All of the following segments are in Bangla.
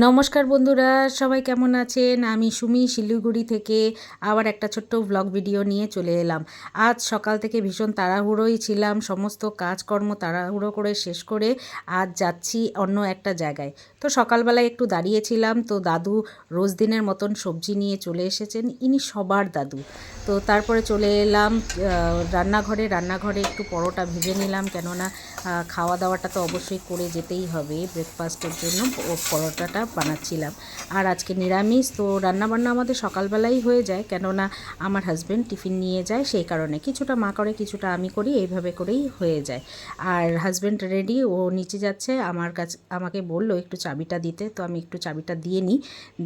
নমস্কার বন্ধুরা, সবাই কেমন আছেন? আমি সুমি শিলিগুড়ি থেকে আবার একটা ছোট্ট ব্লগ ভিডিও নিয়ে চলে এলাম। আজ সকাল থেকে ভীষণ তাড়াহুড়োই ছিলাম, সমস্ত কাজকর্ম তাড়াহুড়ো করে শেষ করে আজ যাচ্ছি অন্য একটা জায়গায়। তো সকালবেলায় একটু দাঁড়িয়েছিলাম, তো দাদু রোজ দিনের মতন সবজি নিয়ে চলে এসেছেন, ইনি সবার দাদু। তো তারপরে চলে এলাম রান্নাঘরে একটু পরোটা ভেজে নিলাম, কেননা খাওয়া দাওয়াটা তো অবশ্যই করে যেতেই হবে। ব্রেকফাস্টের জন্য পরোটাটা বানাচ্ছিলাম। আর আজকে নিরামিষ, তো রান্নাবান্না আমাদের সকালবেলাই হয়ে যায়, কেননা আমার হাজব্যান্ড টিফিন নিয়ে যায়, সেই কারণে কিছুটা মা করে কিছুটা আমি করি, এইভাবে করেই হয়ে যায়। আর হাজব্যান্ড রেডি, ও নিচে যাচ্ছে, আমাকে বললো একটু চাবিটা দিতে, তো আমি একটু চাবিটা দিয়ে নিই,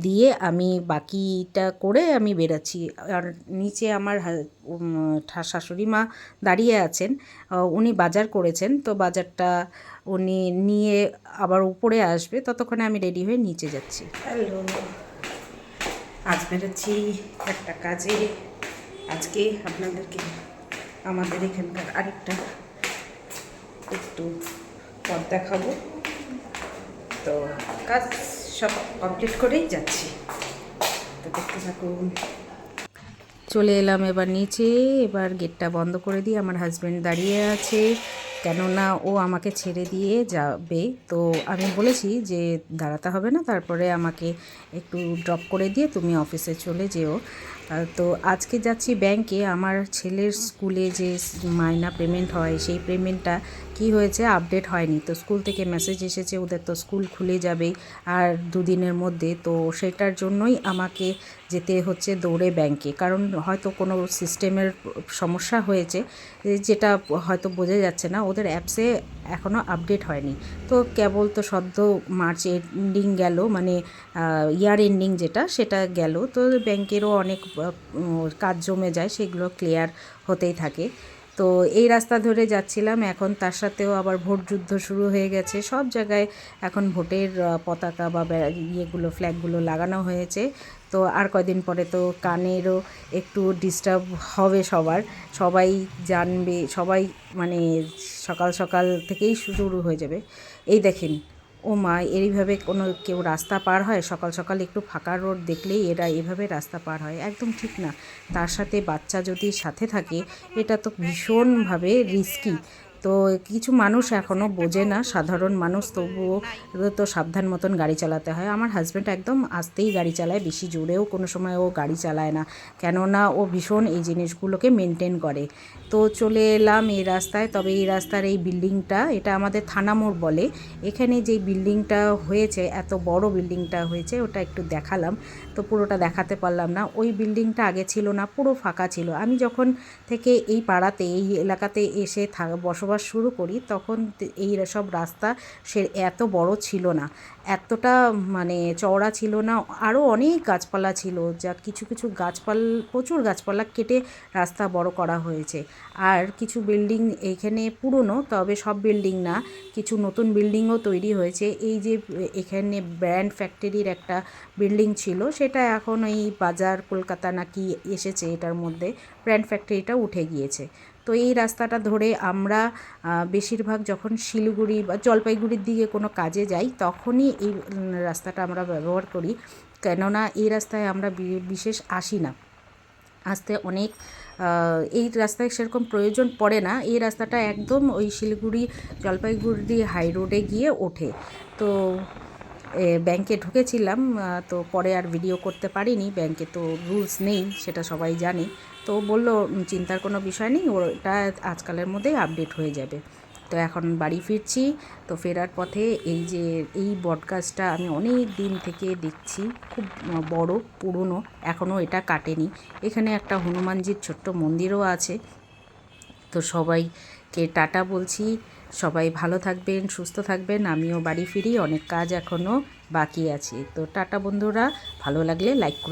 দিয়ে আমি বাকিটা করে আমি বেরোচ্ছি। আর নিচে আমার শাশুড়ি মা দাঁড়িয়ে আছেন, উনি বাজার করেছেন, তো বাজারটা উনি নিয়ে আবার উপরে আসবে, ততক্ষণে আমি রেডি হয়ে নিচে যাচ্ছি। হ্যালো, আজ বেরোচ্ছি একটা কাজে। আজকে আপনাদেরকে আমাদের এখানকার আরেকটা একটু পথ দেখাবো, তো কাজ সব কমপ্লিট করেই যাচ্ছি, তো দেখতে থাকুন। চলে এলাম এবার নিচে, এবার গেটটা বন্ধ করে দিয়ে আমার হাজব্যান্ড দাঁড়িয়ে আছে, কেননা ও আমাকে ছেড়ে দিয়ে যাবে। তো আমি বলেছি যে দাঁড়াতে হবে না, তারপরে আমাকে একটু ড্রপ করে দিয়ে তুমি অফিসে চলে যেও। তো আজকে যাচ্ছি ব্যাংকে, আমার ছেলের স্কুলে যে মাইনা পেমেন্ট হয় সেই পেমেন্টটা কি হয়েছে আপডেট হয়নি, তো স্কুল থেকে মেসেজ এসেছে, ওদের তো স্কুল খুলে যাবেই আর দুদিনের মধ্যে, তো সেটার জন্যই আমাকে যেতে হচ্ছে দৌড়ে ব্যাংকে, কারণ হয়তো কোনো সিস্টেমের সমস্যা হয়েছে, যেটা হয়তো বোঝা যাচ্ছে না, ওদের অ্যাপসে এখনও আপডেট হয়নি। তো কেবল তো সদ্য মার্চ এন্ডিং গেল, মানে ইয়ার এন্ডিং যেটা সেটা গেল, তো ব্যাংকেরও অনেক কাজ জমে যায়, সেগুলো ক্লিয়ার হতেই থাকে। তো এই রাস্তা ধরে যাচ্ছিলাম, এখন তার সাথেও আবার ভোট যুদ্ধ শুরু হয়ে গেছে, সব জায়গায় এখন ভোটের পতাকা বা ইয়েগুলো ফ্ল্যাগগুলো লাগানো হয়েছে। তো আর কয়দিন পরে তো কানেরও একটু ডিস্টার্ব হবে সবাই জানবে, সবাই মানে সকাল সকাল থেকেই শুরু হয়ে যাবে। এই দেখেন, ও মা, এইভাবে কোনো কেউ রাস্তা পার হয় সকাল সকাল? একটু ফাঁকা রোড দেখলেই এরা এভাবে রাস্তা পার হয়, একদম ঠিক না। তার সাথে বাচ্চা যদি সাথে থাকে, এটা তো ভীষণভাবে রিস্কি। তো কিছু মানুষ এখনও বোঝে না, সাধারণ মানুষ, তবুও তো সাবধান মতন গাড়ি চালাতে হয়। আমার হাজব্যান্ড একদম আস্তেই গাড়ি চালায়, বেশি জোরেও কোনো সময় ও গাড়ি চালায় না, কেননা ও ভীষণ এই জিনিসগুলোকে মেনটেন করে। তো চলে এলাম এই রাস্তায়, তবে এই রাস্তার এই বিল্ডিংটা, এটা আমাদের থানা মোড় বলে, এখানে যে বিল্ডিংটা হয়েছে, এত বড় বিল্ডিংটা হয়েছে, ওটা একটু দেখালাম, তো পুরোটা দেখাতে পারলাম না। ওই বিল্ডিংটা আগে ছিল না, পুরো ফাঁকা ছিল। আমি যখন থেকে এই পাড়াতে, এই এলাকাতে এসে বসবাস শুরু করি, তখন এই সব রাস্তা সে এত বড় ছিল না, এতটা মানে চওড়া ছিল না, আরও অনেক গাছপালা ছিল, যা কিছু কিছু প্রচুর গাছপালা কেটে রাস্তা বড় করা হয়েছে। আর কিছু বিল্ডিং এইখানে পুরনো, তবে সব বিল্ডিং না, কিছু নতুন বিল্ডিংও তৈরি হয়েছে। এই যে এখানে ব্র্যান্ড ফ্যাক্টরির একটা বিল্ডিং ছিল, সেটা এখন ওই বাজার কলকাতা নাকি এসেছে, এটার মধ্যে ব্র্যান্ড ফ্যাক্টরিটা উঠে গিয়েছে। তো এই রাস্তাটা ধরে আমরা বেশিরভাগ যখন শিলিগুড়ি বা জলপাইগুড়ির দিকে কোনো কাজে যাই, তখনই এই রাস্তাটা আমরা ব্যবহার করি, কেননা এই রাস্তায় আমরা বিশেষ আসি না, আসতে অনেক এই রাস্তায় সেরকম প্রয়োজন পড়ে না। এই রাস্তাটা একদম ওই শিলিগুড়ি জলপাইগুড়ি হাই রোডে গিয়ে ওঠে। তো ব্যাংকে ঢুকেছিলাম, তো পরে আর ভিডিও করতে পারিনি, ব্যাংকে তো রুলস নেই, সেটা সবাই জানে। তো বলল চিন্তার কোনো বিষয় নেই, ওটা আজকালের মধ্যেই আপডেট হয়ে যাবে। তো এখন বাড়ি ফিরছি, তো ফেরার পথে এই যে এই বটগাছটা আমি অনেক দিন থেকে দেখছি, খুব বড় পুরনো, এখনও এটা কাটেনি। এখানে একটা হনুমানজির ছোট্ট মন্দিরও আছে। তো সবাইকে টাটা বলছি, সবাই ভালো থাকবেন, সুস্থ থাকবেন, আমিও বাড়ি ফিরি, অনেক কাজ এখনও বাকি আছে। তো টাটা বন্ধুরা, ভালো লাগলে লাইক করে